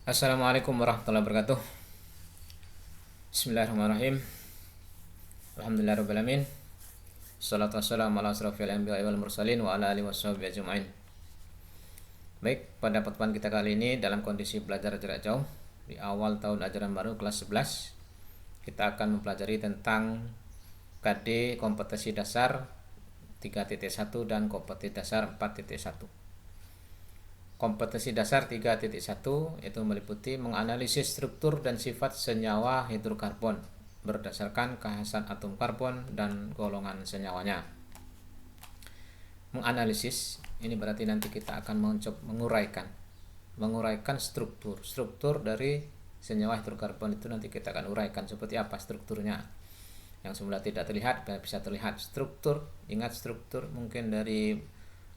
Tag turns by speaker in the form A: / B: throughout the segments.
A: Assalamualaikum warahmatullahi wabarakatuh. Bismillahirrahmanirrahim. Alhamdulillahirrahmanirrahim. Salatu wassalamu ala asrafil anbiya'i wal mursalin wa ala alihi washabihi ajma'in. Baik, pada pertemuan kita kali ini dalam kondisi belajar jarak jauh di awal tahun ajaran baru kelas 11, kita akan mempelajari tentang KD kompetensi dasar 3.1 dan kompetensi dasar 4.1. Kompetensi dasar 3.1 itu meliputi menganalisis struktur dan sifat senyawa hidrokarbon berdasarkan kekhasan atom karbon dan golongan senyawanya. Menganalisis ini berarti nanti kita akan mencoba menguraikan struktur dari senyawa hidrokarbon. Itu nanti kita akan uraikan seperti apa strukturnya. Yang semula tidak terlihat bisa terlihat. Struktur, ingat struktur mungkin dari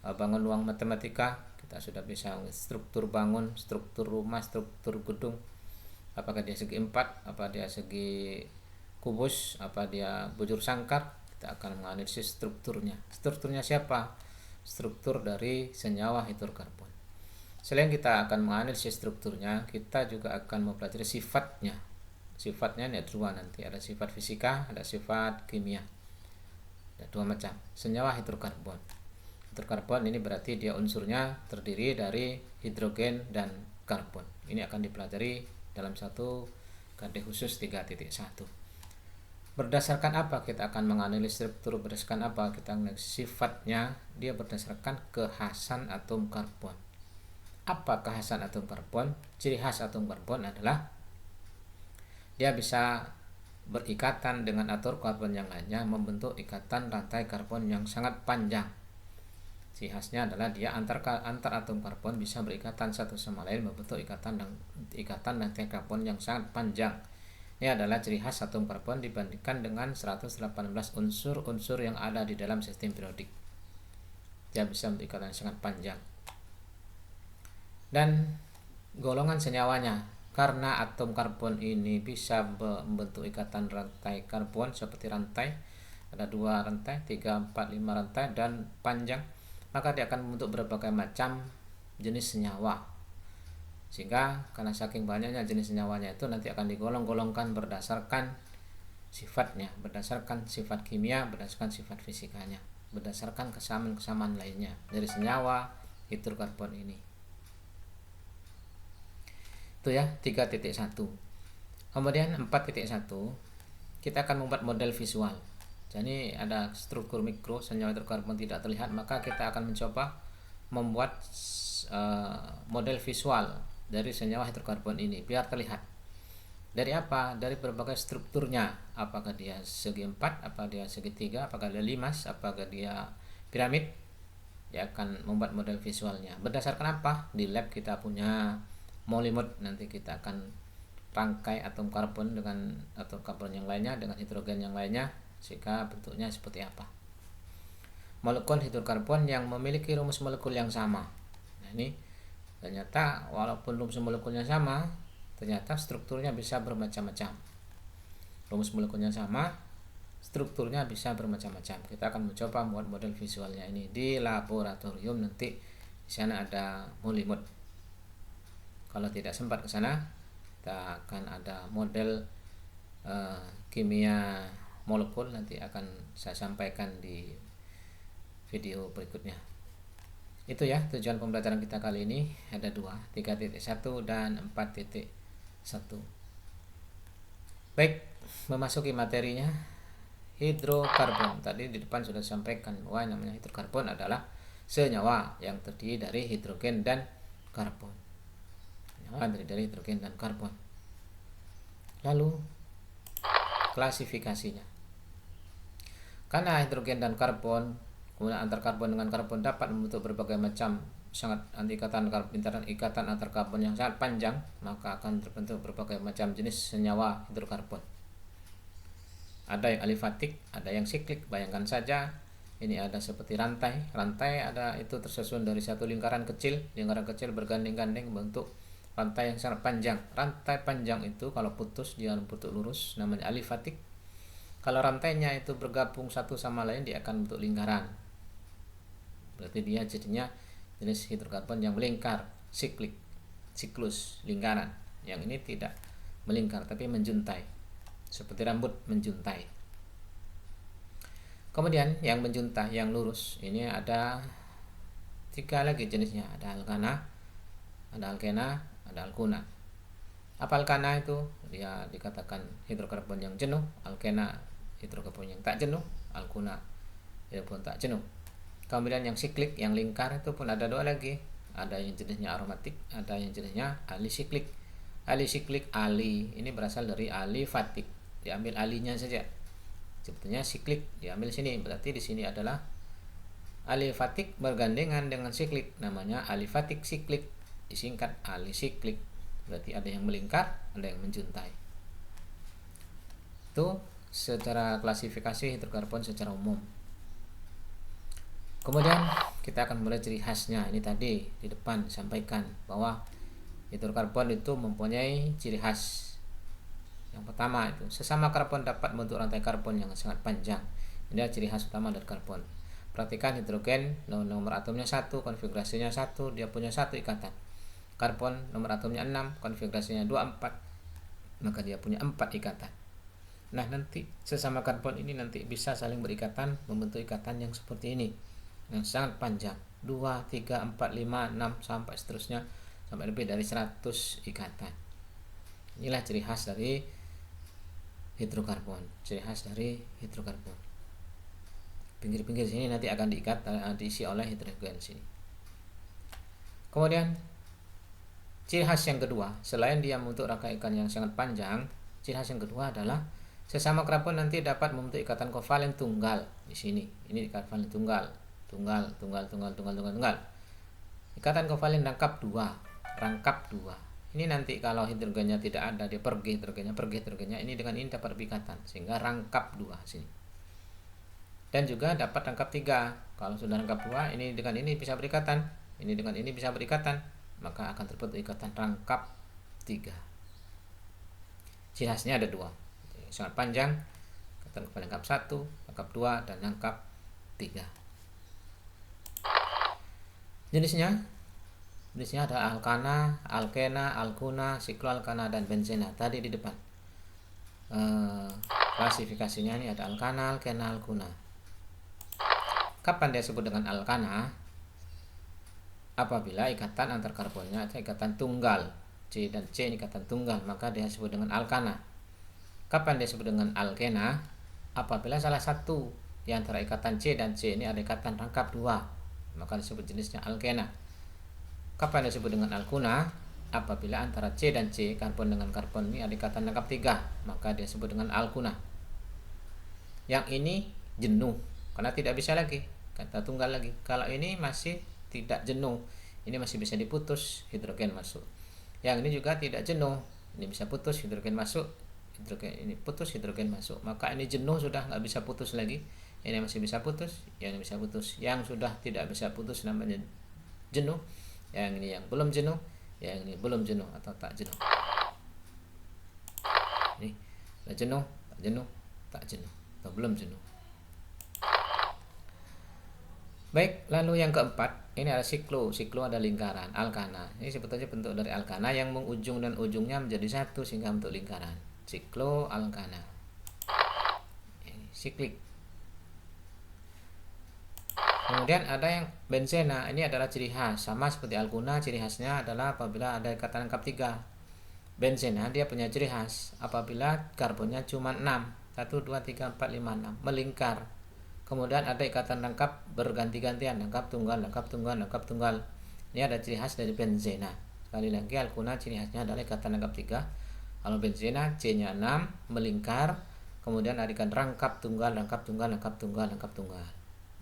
A: bangun ruang matematika, kita sudah bisa struktur bangun, struktur rumah, struktur gedung, apakah dia segi empat, apa dia segi kubus, apa dia bujur sangkar. Kita akan menganalisis strukturnya siapa? Struktur dari senyawa hidrokarbon. Selain kita akan menganalisis strukturnya, kita juga akan mempelajari sifatnya. Sifatnya ada dua nanti, ada sifat fisika, ada sifat kimia. Ada dua macam senyawa hidrokarbon. Hidrokarbon ini berarti dia unsurnya terdiri dari hidrogen dan karbon. Ini akan dipelajari dalam satu KD khusus 3.1. Berdasarkan apa kita akan menganalisis struktur? Berdasarkan apa kita menganalisis sifatnya? Dia berdasarkan kekhasan atom karbon. Apa kekhasan atom karbon? Ciri khas atom karbon adalah dia bisa berikatan dengan atom karbon yang lainnya, membentuk ikatan rantai karbon yang sangat panjang. Ciri khasnya adalah dia antar atom karbon bisa berikatan satu sama lain, membentuk ikatan rantai karbon yang sangat panjang. Ini adalah ciri khas atom karbon dibandingkan dengan 118 unsur yang ada di dalam sistem periodik. Dia bisa membentuk ikatan yang sangat panjang. Dan golongan senyawanya, karena atom karbon ini bisa membentuk ikatan rantai karbon seperti rantai, ada 2 rantai, 3, 4, 5 rantai dan panjang, maka dia akan membentuk berbagai macam jenis senyawa. Sehingga karena saking banyaknya jenis senyawanya itu nanti akan digolong-golongkan berdasarkan sifatnya, berdasarkan sifat kimia, berdasarkan sifat fisikanya, berdasarkan kesamaan lainnya dari senyawa hidrokarbon ini. Itu ya 3.1. Kemudian 4.1 kita akan membuat model visual. Jadi ada struktur mikro senyawa hidrokarbon tidak terlihat, maka kita akan mencoba membuat model visual dari senyawa hidrokarbon ini biar terlihat. Dari apa? Dari berbagai strukturnya. Apakah dia segi 4, apakah dia segi 3, apakah dia limas, apakah dia piramid. Dia akan membuat model visualnya. Berdasarkan apa? Di lab kita punya molimod, nanti kita akan rangkai atom karbon dengan atom karbon yang lainnya dengan hidrogen yang lainnya sehingga bentuknya seperti apa. Molekul hidrokarbon yang memiliki rumus molekul yang sama. Nah, ini ternyata walaupun rumus molekulnya sama, ternyata strukturnya bisa bermacam-macam. Rumus molekulnya sama, strukturnya bisa bermacam-macam. Kita akan mencoba membuat model visualnya ini di laboratorium, nanti di sana ada molimod. Kalau tidak sempat ke sana, kita akan ada model kimia molekul, nanti akan saya sampaikan di video berikutnya. Itu ya tujuan pembelajaran kita kali ini, ada 2, 3.1 dan 4.1. Baik, memasuki materinya. Hidrokarbon tadi di depan sudah disampaikan bahwa namanya hidrokarbon adalah senyawa yang terdiri dari hidrogen dan karbon. Dari hidrogen dan karbon. Lalu klasifikasinya. Karena hidrogen dan karbon, kemudian antar karbon dengan karbon dapat membentuk berbagai macam ikatan antar karbon yang sangat panjang, maka akan terbentuk berbagai macam jenis senyawa hidrokarbon. Ada yang alifatik, ada yang siklik. Bayangkan saja ini ada seperti rantai ada itu tersusun dari satu lingkaran kecil berganding-ganding bentuk rantai yang sangat panjang. Rantai panjang itu kalau putus dia bentuk lurus, namanya alifatik. Kalau rantainya itu bergabung satu sama lain, dia akan bentuk lingkaran. Berarti dia jadinya jenis hidrokarbon yang melingkar, siklik. siklus, lingkaran. Yang ini tidak melingkar tapi menjuntai, seperti rambut menjuntai. Kemudian yang menjuntai, yang lurus, ini ada 3 lagi jenisnya. Ada alkana, ada alkena, ada alkuna. Apa alkana itu? Dia dikatakan hidrokarbon yang jenuh. Alkena hidrokarbon yang tak jenuh. Alkuna hidrokarbon tak jenuh. Kemudian yang siklik, yang lingkar itu pun ada 2 lagi. Ada yang jenisnya aromatik, ada yang jenisnya alisiklik. Alisiklik, ali ini berasal dari alifatik, diambil alinya saja. Sebetulnya siklik diambil sini, berarti di sini adalah alifatik bergandengan dengan siklik, namanya alifatik siklik, disingkat alisiklik. Berarti ada yang melingkar, ada yang menjuntai. Itu secara klasifikasi hidrokarbon secara umum. Kemudian kita akan mulai ciri khasnya. Ini tadi di depan sampaikan bahwa hidrokarbon itu mempunyai ciri khas. Yang pertama itu sesama karbon dapat membentuk rantai karbon yang sangat panjang. Ini adalah ciri khas utama dari karbon. Perhatikan hidrogen, nomor atomnya 1, konfigurasinya 1, dia punya 1 ikatan. Karbon nomor atomnya 6, konfigurasinya 2, 4, maka dia punya 4 ikatan. Nah, nanti sesama karbon ini nanti bisa saling berikatan, membentuk ikatan yang seperti ini, yang sangat panjang, 2, 3, 4, 5, 6 sampai seterusnya, sampai lebih dari 100 ikatan. Inilah ciri khas dari hidrokarbon, ciri khas dari hidrokarbon. Pinggir-pinggir sini nanti akan diisi oleh hidrogen sini. Kemudian ciri khas yang kedua, selain dia membentuk rangkaian ikatan yang sangat panjang, ciri khas yang kedua adalah sesama karbon nanti dapat membentuk ikatan kovalen tunggal di sini. Ini kovalen tunggal. Ikatan kovalen rangkap 2. Ini nanti kalau hidrogennya tidak ada, dia pergi hidrogennya, ini dengan ini dapat berikatan sehingga rangkap 2 sini. Dan juga dapat rangkap 3. Kalau sudah rangkap 2, ini dengan ini bisa berikatan, ini dengan ini bisa berikatan, maka akan terbentuk ikatan rangkap 3. Ciri khasnya ada 2, sangat panjang, ikatan kovalen rangkap 1, rangkap 2, dan rangkap 3. Jenisnya ada alkana, alkena, alkuna, sikloalkana, dan benzena. Tadi di depan klasifikasinya ini ada alkana, alkena, alkuna. Kapan dia disebut dengan alkana? Apabila ikatan antar karbonnya ada ikatan tunggal, C dan C ini ikatan tunggal, maka dia disebut dengan alkana. Kapan dia disebut dengan alkena? Apabila salah satu di antara ikatan C dan C ini ada ikatan rangkap 2, maka disebut jenisnya alkena. Kapan disebut dengan alkuna? Apabila antara C dan C, karbon dengan karbon ini ada ikatan rangkap 3, maka dia disebut dengan alkuna. Yang ini jenuh, karena tidak bisa lagi, kata tunggal lagi. Kalau ini masih tidak jenuh, ini masih bisa diputus, hidrogen masuk. Yang ini juga tidak jenuh, ini bisa putus, hidrogen masuk, ini putus, hidrogen masuk. Maka ini jenuh, sudah nggak bisa putus lagi. Ini masih bisa putus, yang ini bisa putus. Yang sudah tidak bisa putus namanya jenuh. Yang ini yang belum jenuh, yang ini belum jenuh atau tak jenuh. Ini tak jenuh, tak jenuh, atau belum jenuh. Baik, lalu yang keempat, ini ada siklo. Siklo ada lingkaran, alkana. Ini sebetulnya bentuk dari alkana yang ujung dan ujungnya menjadi satu sehingga bentuk lingkaran. Siklo, alkana. Ini siklik. Kemudian ada yang benzena. Ini adalah ciri khas, sama seperti alkuna. Ciri khasnya adalah apabila ada ikatan rangkap 3. Benzena dia punya ciri khas apabila karbonnya cuma 6, 1, 2, 3, 4, 5, 6, melingkar. Kemudian ada ikatan rangkap berganti-gantian, rangkap tunggal. Ini ada ciri khas dari benzena. Sekali lagi, alkuna ciri khasnya adalah ikatan rangkap 3. Kalau benzena C-nya 6, melingkar, kemudian ada ikatan rangkap tunggal.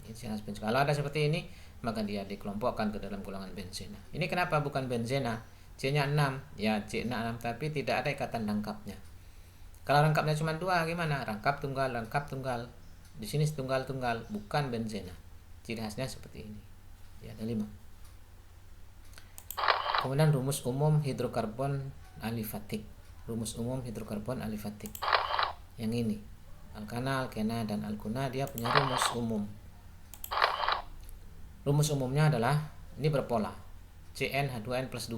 A: Ini ciri khas benzena. Kalau ada seperti ini, maka dia dikelompokkan ke dalam golongan benzena. Ini kenapa bukan benzena? C-nya 6, ya C-nya 6, tapi tidak ada ikatan rangkapnya. Kalau rangkapnya cuma 2, gimana? Rangkap tunggal. Di sini tunggal, bukan benzena. Ciri khasnya seperti ini. Ya, ada 5. Kemudian rumus umum hidrokarbon alifatik. Yang ini, alkana, alkena, dan alkuna, dia punya rumus umum. Rumus umumnya adalah ini berpola, CnH2n+2.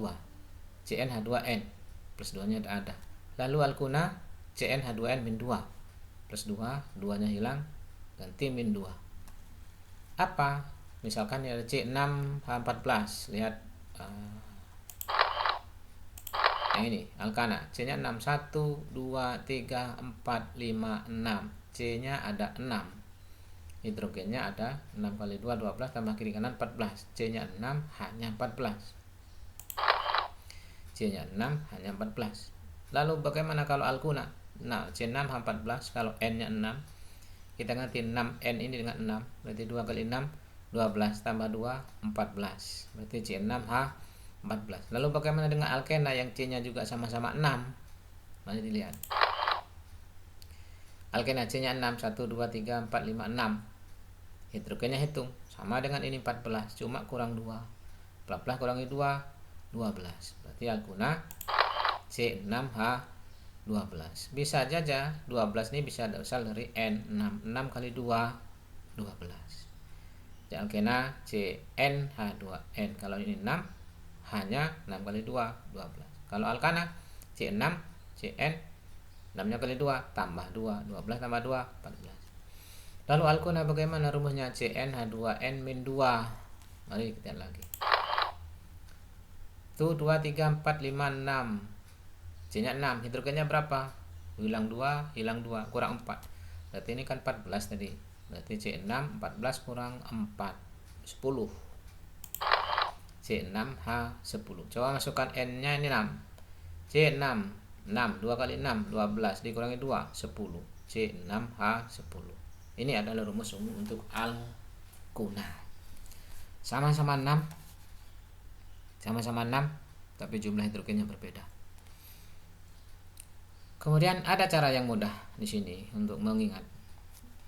A: Cn H2n plus 2 nya ada. Lalu alkuna Cn H2n min 2 plus 2, 2 nya hilang, ganti min 2. Apa? Misalkan ada C6H14, lihat yang ini alkana, C nya 6, 1, 2, 3, 4, 5, 6, C nya ada 6, hidrogennya ada 6 kali 2, 12, tambah kiri kanan 14, C nya 6, H nya 14, C nya 6, H nya 14. Lalu bagaimana kalau alkuna? Nah, C6H14, kalau N nya 6, kita ganti 6N ini dengan 6, berarti 2 kali 6, 12, tambah 2, 14, berarti C6H14. Lalu bagaimana dengan alkena yang C nya juga sama-sama 6? Mari dilihat. Alkena C nya 6, 1, 2, 3, 4, 5, 6. Hidrogennya hitung, sama dengan ini 14, cuma kurang 2. 14 kurangi 2, 12. Berarti alkuna C6H12. Bisa saja 12 ini bisa berasal dari N, 6. 6 kali 2, 12. Jadi alkena CnH2n. Kalau ini 6, hanya 6 kali 2, 12. Kalau alkana C6, Cn 6 nya kali 2 tambah 2, 12 tambah 2, 14. Lalu alkuna bagaimana rumusnya? CnH2n min 2. Mari kita lihat lagi. Tuh 2, 3, 4, 5, 6. C nya 6, hidrogennya berapa? Hilang 2, hilang 2, kurang 4. Berarti ini kan 14 tadi. Berarti C6 14 kurang 4, 10. C6H10. Coba masukkan N nya ini 6. C6 6, 2 kali 6 12 dikurangi 2, 10. C6H10. Ini adalah rumus umum untuk alkuna. Sama-sama 6. Sama-sama 6, tapi jumlah hidrogennya berbeda. Kemudian ada cara yang mudah di sini untuk mengingat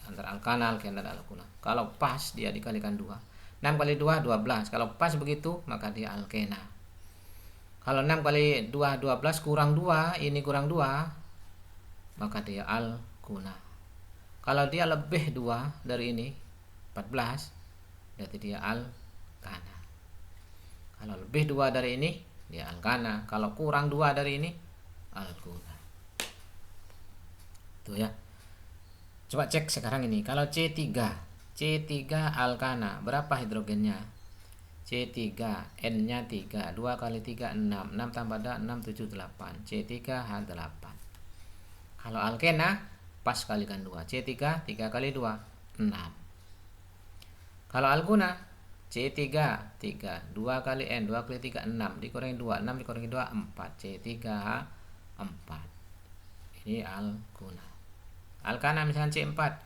A: antara alkana, alkena, dan alkuna. Kalau pas dia dikalikan 2. 6 kali 2, 12. Kalau pas begitu, maka dia alkena. Kalau 6 kali 2, 12 kurang 2, ini kurang 2, maka dia alkuna. Kalau dia lebih 2 dari ini, 14, berarti dia alkana. Kalau lebih 2 dari ini, dia alkana. Kalau kurang 2 dari ini, alkuna. Tuh ya. Coba cek sekarang ini. Kalau C3 alkana, berapa hidrogennya? C3, N-nya 3, 2 kali 3, 6, 6 tambah 6, 7, 8, C3H8. Kalau alkena, pas kalikan 2, C3, 3 kali 2, 6. Kalau alkuna, C3, 3, 2 kali N, 2 kali 3, 6, dikurangi 2, 6 dikurangi 2, 4, C3H4. Ini alkuna. Alkana misalnya C4,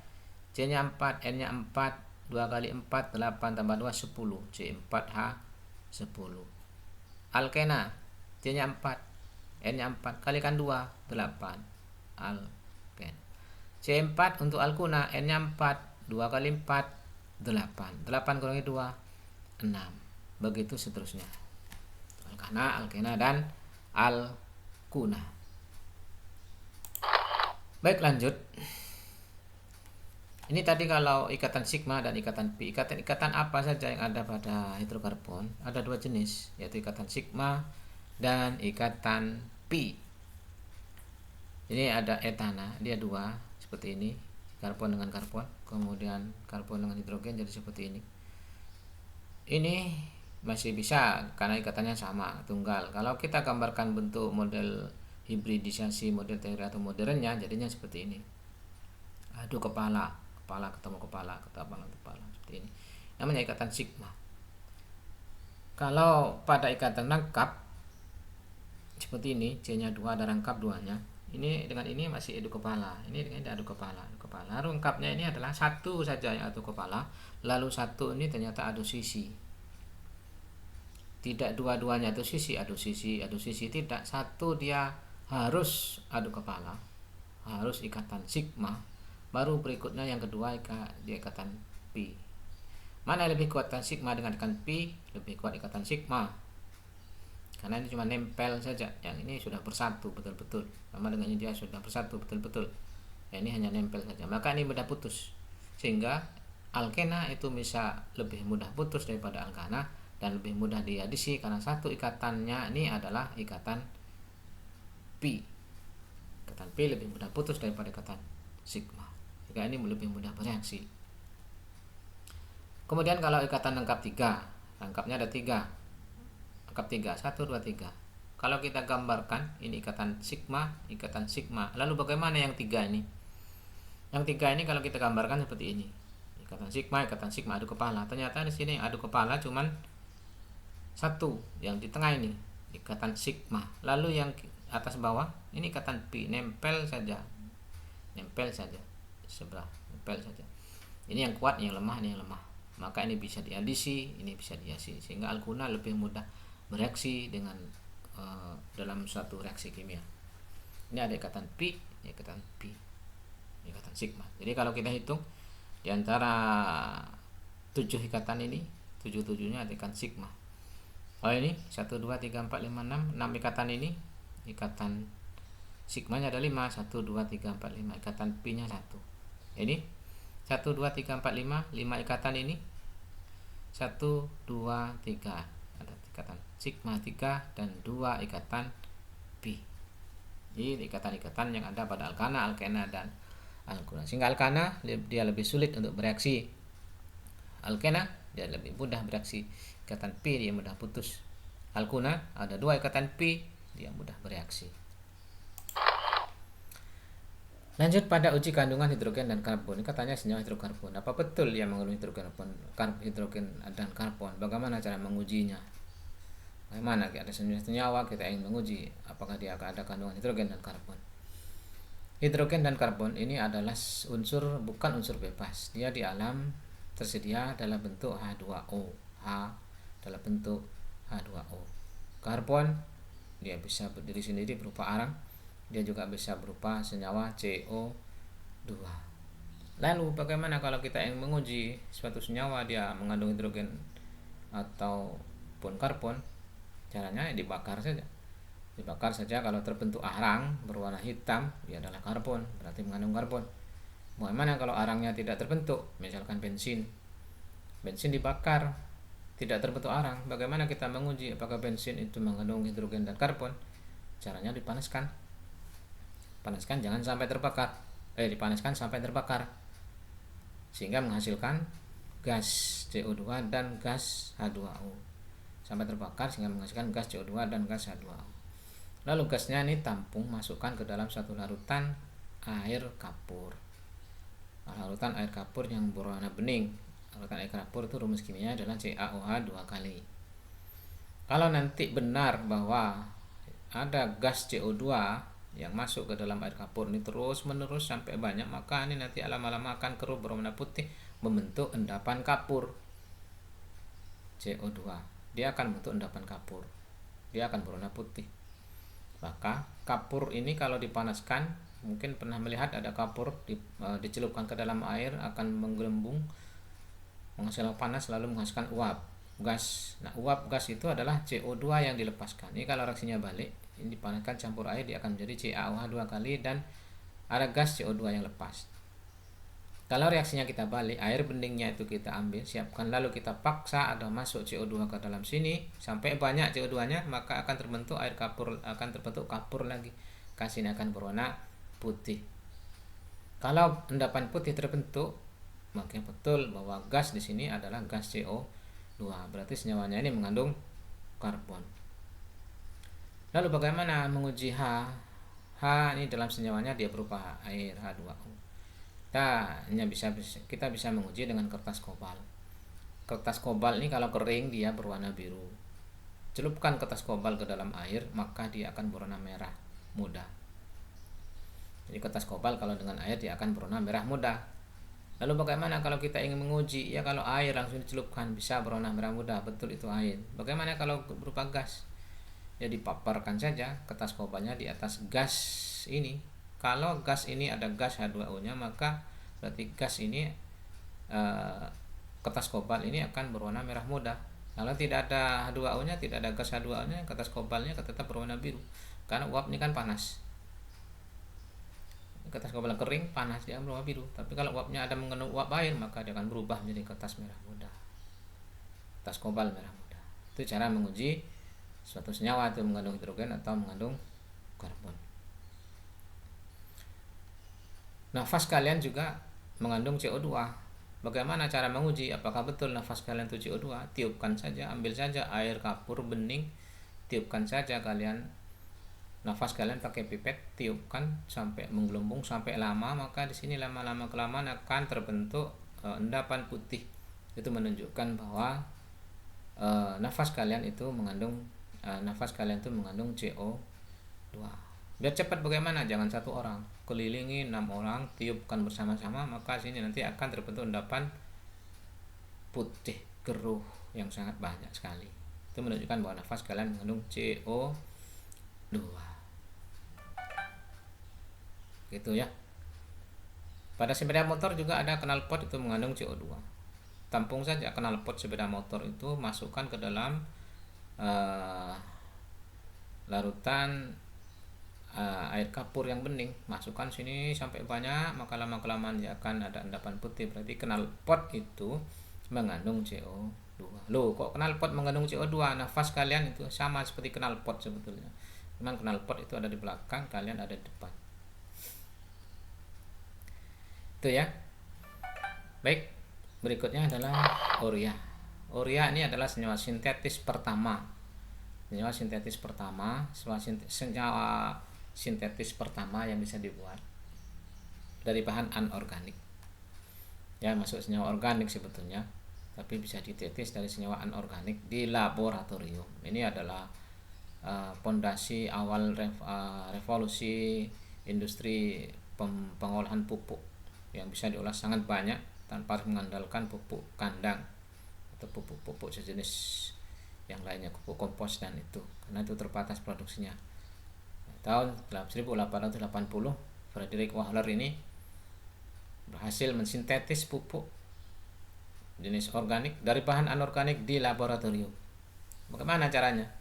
A: C nya 4, N nya 4, 2 kali 4, 8 tambah 2, 10, C4H10. Alkena, C nya 4, N nya 4, kalikan 2, 8, alken. C4 untuk alkuna, N nya 4, 2 kali 4, 8, 8 kurangi 2, 6. Begitu seterusnya. Alkana, alkena, dan alkuna. Baik, lanjut. Ini tadi kalau ikatan sigma dan ikatan pi. Ikatan apa saja yang ada pada hidrokarbon? Ada 2 jenis, yaitu ikatan sigma dan ikatan pi. Ini ada etana, dia 2 seperti ini, karbon dengan karbon, kemudian karbon dengan hidrogen jadi seperti ini. Ini masih bisa karena ikatannya sama, tunggal. Kalau kita gambarkan bentuk model hibridisasi, model teori atau modernnya, jadinya seperti ini. Adu kepala ketemu kepala seperti ini. Namanya ikatan sigma. Kalau pada ikatan rangkap seperti ini, C-nya 2 ada rangkap 2-nya. Ini dengan ini masih adu kepala. Ini dengan ini adu kepala. Rangkapnya ini adalah satu saja yang adu kepala, lalu satu ini ternyata adu sisi. Tidak dua-duanya adu sisi tidak. Satu dia harus adu kepala, harus ikatan sigma, baru berikutnya yang kedua dia ikatan pi. Mana yang lebih kuat, ikatan sigma dengan ikatan pi? Lebih kuat ikatan sigma, karena ini cuma nempel saja. Yang ini sudah bersatu betul-betul, sama dengan ini dia sudah bersatu betul-betul. Ini hanya nempel saja, maka ini mudah putus, sehingga alkena itu bisa lebih mudah putus daripada alkana, dan lebih mudah diadisi karena satu ikatannya ini adalah ikatan pi. Ikatan pi lebih mudah putus daripada ikatan sigma, jika ini lebih mudah bereaksi. Kemudian kalau ikatan lengkap 3, lengkapnya ada 3, lengkap 3, 1, 2, 3. Kalau kita gambarkan, ini ikatan sigma, lalu bagaimana yang 3 ini? Yang 3 ini kalau kita gambarkan seperti ini, ikatan sigma adu kepala. Ternyata di sini adu kepala cuman 1, yang di tengah ini ikatan sigma. Lalu yang atas bawah ini ikatan pi, nempel saja sebelah, nempel saja. Ini yang kuat, yang lemah, ini yang lemah. Maka ini bisa diadisi, ini bisa diadisi, sehingga alkuna lebih mudah bereaksi dengan dalam suatu reaksi kimia. Ini ada ikatan pi, ikatan sigma. Jadi kalau kita hitung di antara 7 ikatan ini, 7-7-nya ada ikatan sigma. Oh ini 1, 2, 3, 4, 5, 6 ikatan ini, ikatan sigmanya ada 5, 1, 2, 3, 4, 5, ikatan pi nya 1. Ini 1, 2, 3, 4, 5 ikatan ini, 1, 2, 3, ada ikatan sigma 3 dan 2 ikatan pi. Ini ikatan-ikatan yang ada pada alkana, alkena dan alkuna. Sehingga alkana dia lebih sulit untuk bereaksi, alkena dia lebih mudah bereaksi, ikatan pi dia mudah putus. Alkuna ada 2 ikatan pi, dia mudah bereaksi. Lanjut pada uji kandungan hidrogen dan karbon. Ini katanya senyawa hidrokarbon. Apa betul yang mengandung hidrogen dan karbon? Bagaimana cara mengujinya? Bagaimana ada senyawa kita ingin menguji apakah dia ada kandungan hidrogen dan karbon? Hidrogen dan karbon ini adalah bukan unsur bebas. Dia di alam tersedia dalam bentuk H2O. Dalam bentuk H2O. Karbon dia bisa berdiri sendiri berupa arang. Dia juga bisa berupa senyawa CO2. Lalu bagaimana kalau kita ingin menguji suatu senyawa dia mengandung hidrogen ataupun karbon? Caranya dibakar saja. Dibakar saja, kalau terbentuk arang berwarna hitam, dia adalah karbon, berarti mengandung karbon. Bagaimana kalau arangnya tidak terbentuk? Misalkan bensin dibakar, tidak terbentuk arang. Bagaimana kita menguji apakah bensin itu mengandung hidrogen dan karbon? Caranya dipanaskan. Panaskan jangan sampai terbakar. Dipanaskan sampai terbakar. Sehingga menghasilkan gas CO2 dan gas H2O. Sampai terbakar sehingga menghasilkan gas CO2 dan gas H2O. Lalu gasnya ini tampung, masukkan ke dalam satu larutan air kapur. Larutan air kapur yang berwarna bening. Larutan air kapur itu rumus kimia adalah CaOH 2 kali. Kalau nanti benar bahwa ada gas CO2 yang masuk ke dalam air kapur ini terus menerus sampai banyak, maka ini nanti lama-lama akan keruh berwarna putih, membentuk endapan kapur. CO2 dia akan bentuk endapan kapur, dia akan berwarna putih. Maka kapur ini kalau dipanaskan, mungkin pernah melihat ada kapur dicelupkan ke dalam air akan menggelembung, menghasilkan panas lalu menghasilkan uap gas. Nah, uap gas itu adalah CO2 yang dilepaskan. Ini kalau reaksinya balik, ini dipanaskan campur air, dia akan menjadi CaOH 2 kali dan ada gas CO2 yang lepas. Kalau reaksinya kita balik, air beningnya itu kita ambil, siapkan, lalu kita paksa ada masuk CO2 ke dalam sini sampai banyak CO2-nya, maka akan terbentuk air kapur, akan terbentuk kapur lagi. Gas ini akan berwarna putih. Kalau endapan putih terbentuk, maka betul bahwa gas di sini adalah gas CO2. Berarti senyawanya ini mengandung karbon. Lalu bagaimana menguji H? H ini dalam senyawanya dia berupa air H2O. Kita bisa menguji dengan kertas kobal. Kertas kobal ini kalau kering dia berwarna biru. Celupkan kertas kobal ke dalam air, maka dia akan berwarna merah muda. Jadi kertas kobal kalau dengan air dia akan berwarna merah muda. Lalu bagaimana kalau kita ingin menguji? Ya kalau air langsung dicelupkan bisa berwarna merah muda, betul itu air. Bagaimana kalau berupa gas? Ya dipaparkan saja kertas kobalnya di atas gas ini. Kalau gas ini ada gas H2O-nya, maka berarti gas ini kertas kobal ini akan berwarna merah muda. Kalau tidak ada H2O-nya, tidak ada gas H2O-nya, kertas kobalnya tetap berwarna biru. Karena uap ini kan panas. Kertas kobal kering panas dia berwarna biru. Tapi kalau uapnya ada mengandung uap air, maka dia akan berubah menjadi kertas merah muda. Kertas kobal merah muda. Itu cara menguji suatu senyawa itu mengandung hidrogen atau mengandung karbon. Nafas kalian juga mengandung CO2. Bagaimana cara menguji apakah betul nafas kalian itu CO2? Tiupkan saja, ambil saja air kapur bening, tiupkan saja kalian nafas kalian pakai pipet, tiupkan sampai menggelembung sampai lama, maka di sini lama-lama kelamaan akan terbentuk endapan putih. Itu menunjukkan bahwa nafas kalian itu mengandung CO2. Biar cepat bagaimana? Jangan satu orang, kelilingi 6 orang, tiupkan bersama-sama, maka sini nanti akan terbentuk endapan putih keruh yang sangat banyak sekali. Itu menunjukkan bahwa nafas kalian mengandung CO2. Gitu ya. Pada sepeda motor juga ada knalpot, itu mengandung CO2. Tampung saja knalpot sepeda motor itu, masukkan ke dalam larutan air kapur yang bening, masukkan sini sampai banyak, maka lama-kelamaan dia akan ada endapan putih. Berarti knalpot itu mengandung CO2. Loh, kok knalpot mengandung CO2? Nafas kalian itu sama seperti knalpot sebetulnya. Cuman knalpot itu ada di belakang, kalian ada di depan. Itu ya. Baik, berikutnya adalah urea. Urea ini adalah senyawa sintetis pertama. Senyawa sintetis pertama yang bisa dibuat dari bahan anorganik. Ya, masuk senyawa organik sebetulnya, tapi bisa ditetes dari senyawa anorganik di laboratorium. Ini adalah pondasi awal revolusi industri pengolahan pupuk yang bisa diolah sangat banyak tanpa mengandalkan pupuk kandang atau pupuk sejenis yang lainnya, pupuk kompos dan itu, karena itu terbatas produksinya. Tahun 1880, Frederick Wahler ini berhasil mensintetis pupuk jenis organik dari bahan anorganik di laboratorium. Bagaimana caranya?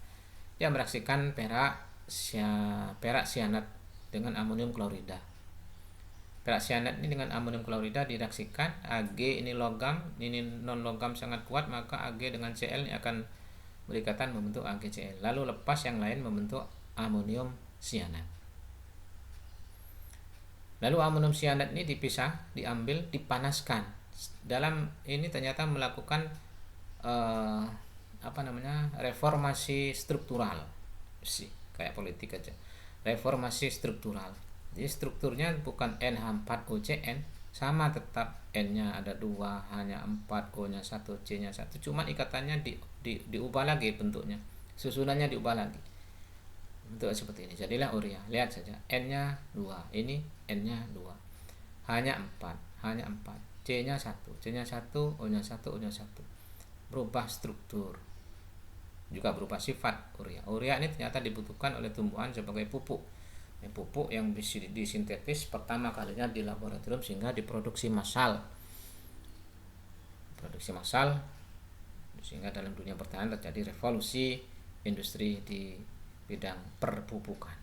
A: Dia mereaksikan perak sianat dengan amonium klorida. Perak sianat ini dengan amonium klorida direaksikan, Ag ini logam, ini non logam sangat kuat, maka Ag dengan Cl ini akan berikatan membentuk AgCl. Lalu lepas yang lain membentuk amonium sianat. Lalu amonium sianat ini diambil, dipanaskan. Dalam ini ternyata melakukan reformasi struktural. Kayak politik aja. Reformasi struktural. Jadi strukturnya bukan NH4OCN, sama tetap N-nya ada 2, hanya 4, O-nya 1, C-nya 1. Cuman ikatannya diubah lagi bentuknya. Susunannya diubah lagi. Bentuk seperti ini. Jadilah urea. Lihat saja. N-nya 2, ini N-nya 2. Hanya 4, C-nya 1, C-nya 1, O-nya 1, O-nya 1. Berubah struktur. Juga berubah sifat urea. Urea ini ternyata dibutuhkan oleh tumbuhan sebagai pupuk. Pupuk yang bisa disintetis pertama kalinya di laboratorium sehingga diproduksi massal. Sehingga dalam dunia pertanian terjadi revolusi industri di bidang perpupukan.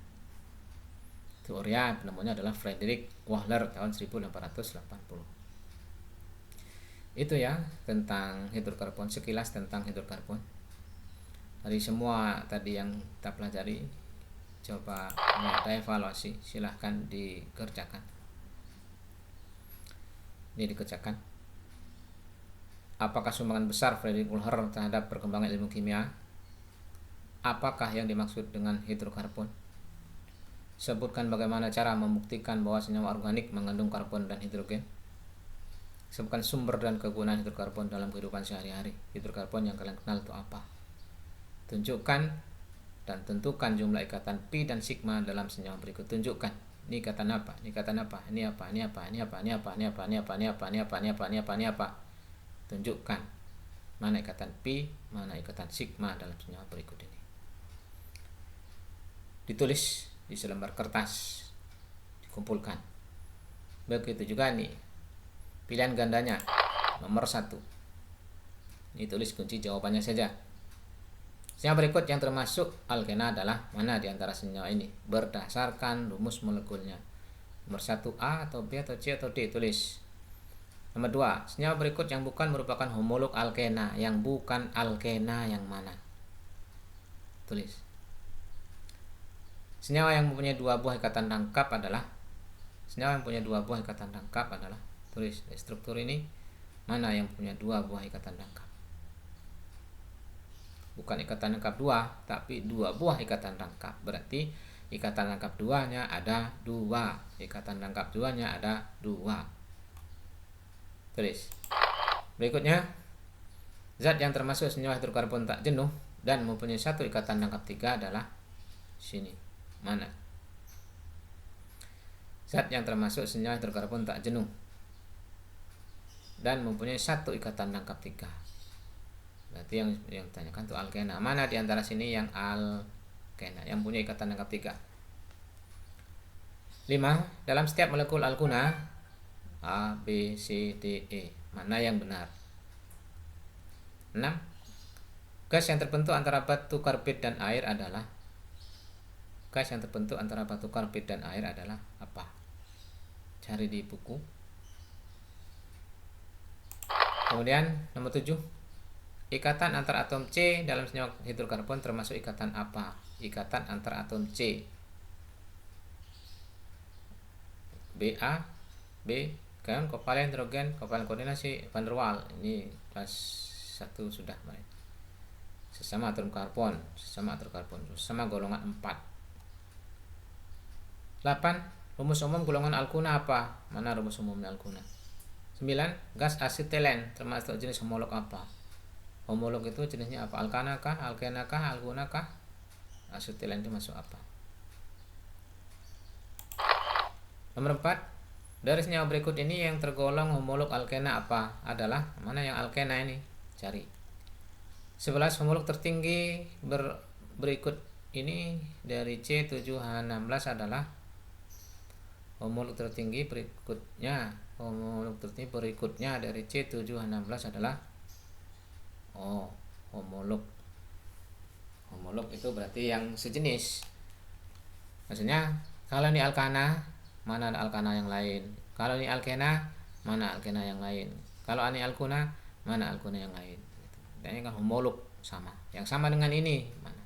A: Itu urea, penemunya adalah Frederick Wahler tahun 1880. Itu ya tentang hidrokarbon, sekilas tentang hidrokarbon. Dari semua tadi yang kita pelajari, coba ada evaluasi, silahkan dikerjakan. Ini dikerjakan. Apakah sumbangan besar Frederick Wahler terhadap perkembangan ilmu kimia? Apakah yang dimaksud dengan hidrokarbon? Sebutkan bagaimana cara membuktikan bahwa senyawa organik mengandung karbon dan hidrogen. Sebutkan sumber dan kegunaan hidrokarbon dalam kehidupan sehari-hari. Hidrokarbon yang kalian kenal itu apa? Tunjukkan dan tentukan jumlah ikatan pi dan sigma dalam senyawa berikut. Tunjukkan ini ikatan apa, ini ikatan apa, ini apa, ini apa, ini apa, ini apa, ini apa, ini apa, ini apa, ini apa, ini apa, ini apa, ini apa. Tunjukkan mana ikatan pi, mana ikatan sigma dalam senyawa berikut ini. Ditulis di selembar kertas, dikumpulkan. Begitu juga nih pilihan gandanya nomor 1. Ini tulis kunci jawabannya saja. Senyawa berikut yang termasuk alkena adalah mana di antara senyawa ini berdasarkan rumus molekulnya. Nomor 1A atau B atau C atau D, tulis. Nomor 2, senyawa berikut yang bukan merupakan homolog alkena, yang bukan alkena yang mana? Tulis. Senyawa yang mempunyai 2 buah ikatan rangkap adalah tulis struktur ini mana yang punya 2 buah ikatan rangkap. Bukan ikatan rangkap 2, tapi 2 buah ikatan rangkap. Berarti ikatan rangkap 2-nya ada 2. Ikatan rangkap 2-nya ada 2. Tulis. Berikutnya, zat yang termasuk senyawa hidrokarbon tak jenuh dan mempunyai 1 ikatan rangkap 3 adalah sini. Mana? Zat yang termasuk senyawa hidrokarbon tak jenuh dan mempunyai 1 ikatan rangkap 3. Berarti yang ditanyakan itu alkena. Mana di antara sini yang alkena, yang punya ikatan rangkap 3? 5. Dalam setiap molekul alkuna A, B, C, D, E, mana yang benar? 6. Gas yang terbentuk antara batu karbit dan air adalah apa? Cari di buku. Kemudian nomor 7. Ikatan antar atom C dalam senyawa hidrokarbon termasuk ikatan apa? Ikatan antar atom C. BA, B, kan kovalen hidrogen, kovalen koordinasi van der Waals. Ini kelas 1 sudah, baik. Sesama atom karbon, sesama golongan 4. 8. Rumus umum golongan alkuna apa? Mana rumus umumnya alkuna? 9. Gas asetilen termasuk jenis homolog apa? Homolog itu jenisnya apa? Alkana kah, alkena kah, alkuna kah? Asetilen itu masuk apa? Nomor 4. Dari senyawa berikut ini yang tergolong homolog alkena apa? Adalah mana yang alkena ini? Cari. 11. Homolog tertinggi berikut ini dari C7H16 adalah homolog tertinggi berikutnya dari C7H16 adalah homolog itu berarti yang sejenis. Maksudnya kalau ini alkana, mana ada alkana yang lain? Kalau ini alkena, mana alkena yang lain? Kalau ini alkuna, mana alkuna yang lain? Dan ini kan homolog sama. Yang sama dengan ini mana?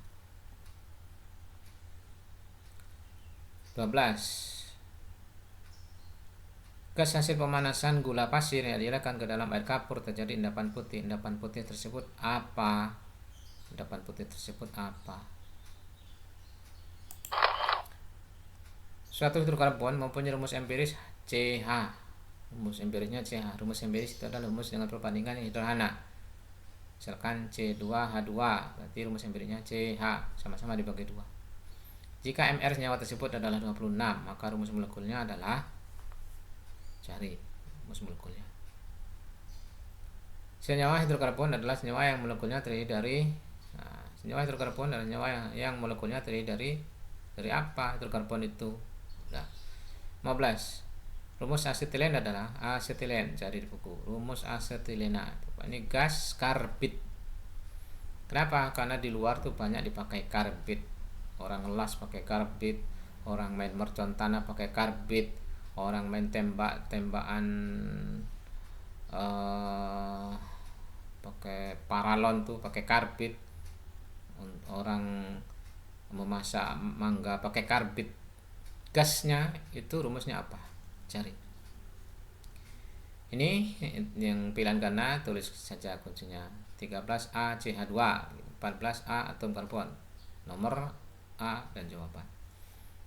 A: 12. Gas hasil pemanasan gula pasir yang dialirkan ke dalam air kapur terjadi endapan putih. Endapan putih tersebut apa? Suatu hidrokarbon mempunyai rumus empiris CH. Rumus empirisnya CH. Rumus empiris itu adalah rumus dengan perbandingan yang sederhana. Misalkan C2H2, berarti rumus empirisnya CH, sama-sama dibagi 2. Jika MR senyawa tersebut adalah 26, maka rumus molekulnya adalah, cari rumus molekulnya. Senyawa hidrokarbon adalah senyawa yang molekulnya terdiri dari senyawa hidrokarbon adalah senyawa yang molekulnya terdiri dari apa hidrokarbon itu? Nah, 15. Rumus asetilen adalah asetilen, cari di buku. Rumus asetilena ini gas karbit. Kenapa? Karena di luar tuh banyak dipakai karbit. Orang ngelas pakai karbit, orang main mercon tanah pakai karbit, orang main tembakan pakai paralon tuh pakai karbit, orang memasak mangga pakai karbit. Gasnya itu rumusnya apa? Cari. Ini yang pilihan ganda, tulis saja kuncinya 13A-CH2, 14A atom karbon, nomor A dan jawaban.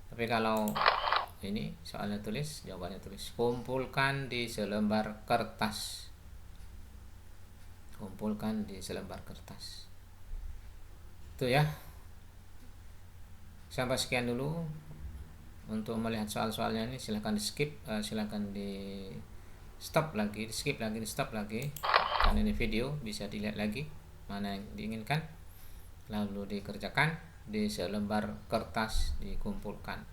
A: Tapi kalau ini soalnya tulis, jawabannya tulis kumpulkan di selembar kertas. Itu ya. Sampai sekian dulu. Untuk melihat soal-soalnya ini silahkan di skip, silahkan di stop lagi, karena ini video bisa dilihat lagi mana yang diinginkan, lalu dikerjakan di selembar kertas, dikumpulkan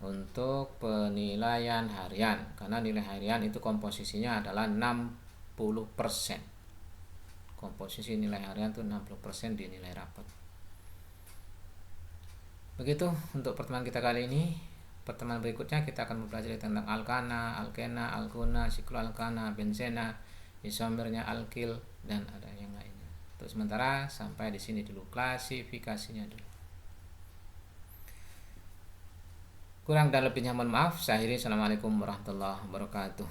A: untuk penilaian harian, karena nilai harian itu komposisinya adalah 60%. Komposisi nilai harian itu 60% di nilai rapat. Begitu untuk pertemuan kita kali ini. Pertemuan berikutnya kita akan mempelajari tentang alkana, alkena, alkuna, sikloalkana, benzena, isomernya alkil, dan ada yang lainnya. Itu Untuk sementara sampai di sini dulu klasifikasinya dulu. Kurang dan lebihnya mohon maaf. Saya akhiri. Assalamualaikum warahmatullahi wabarakatuh.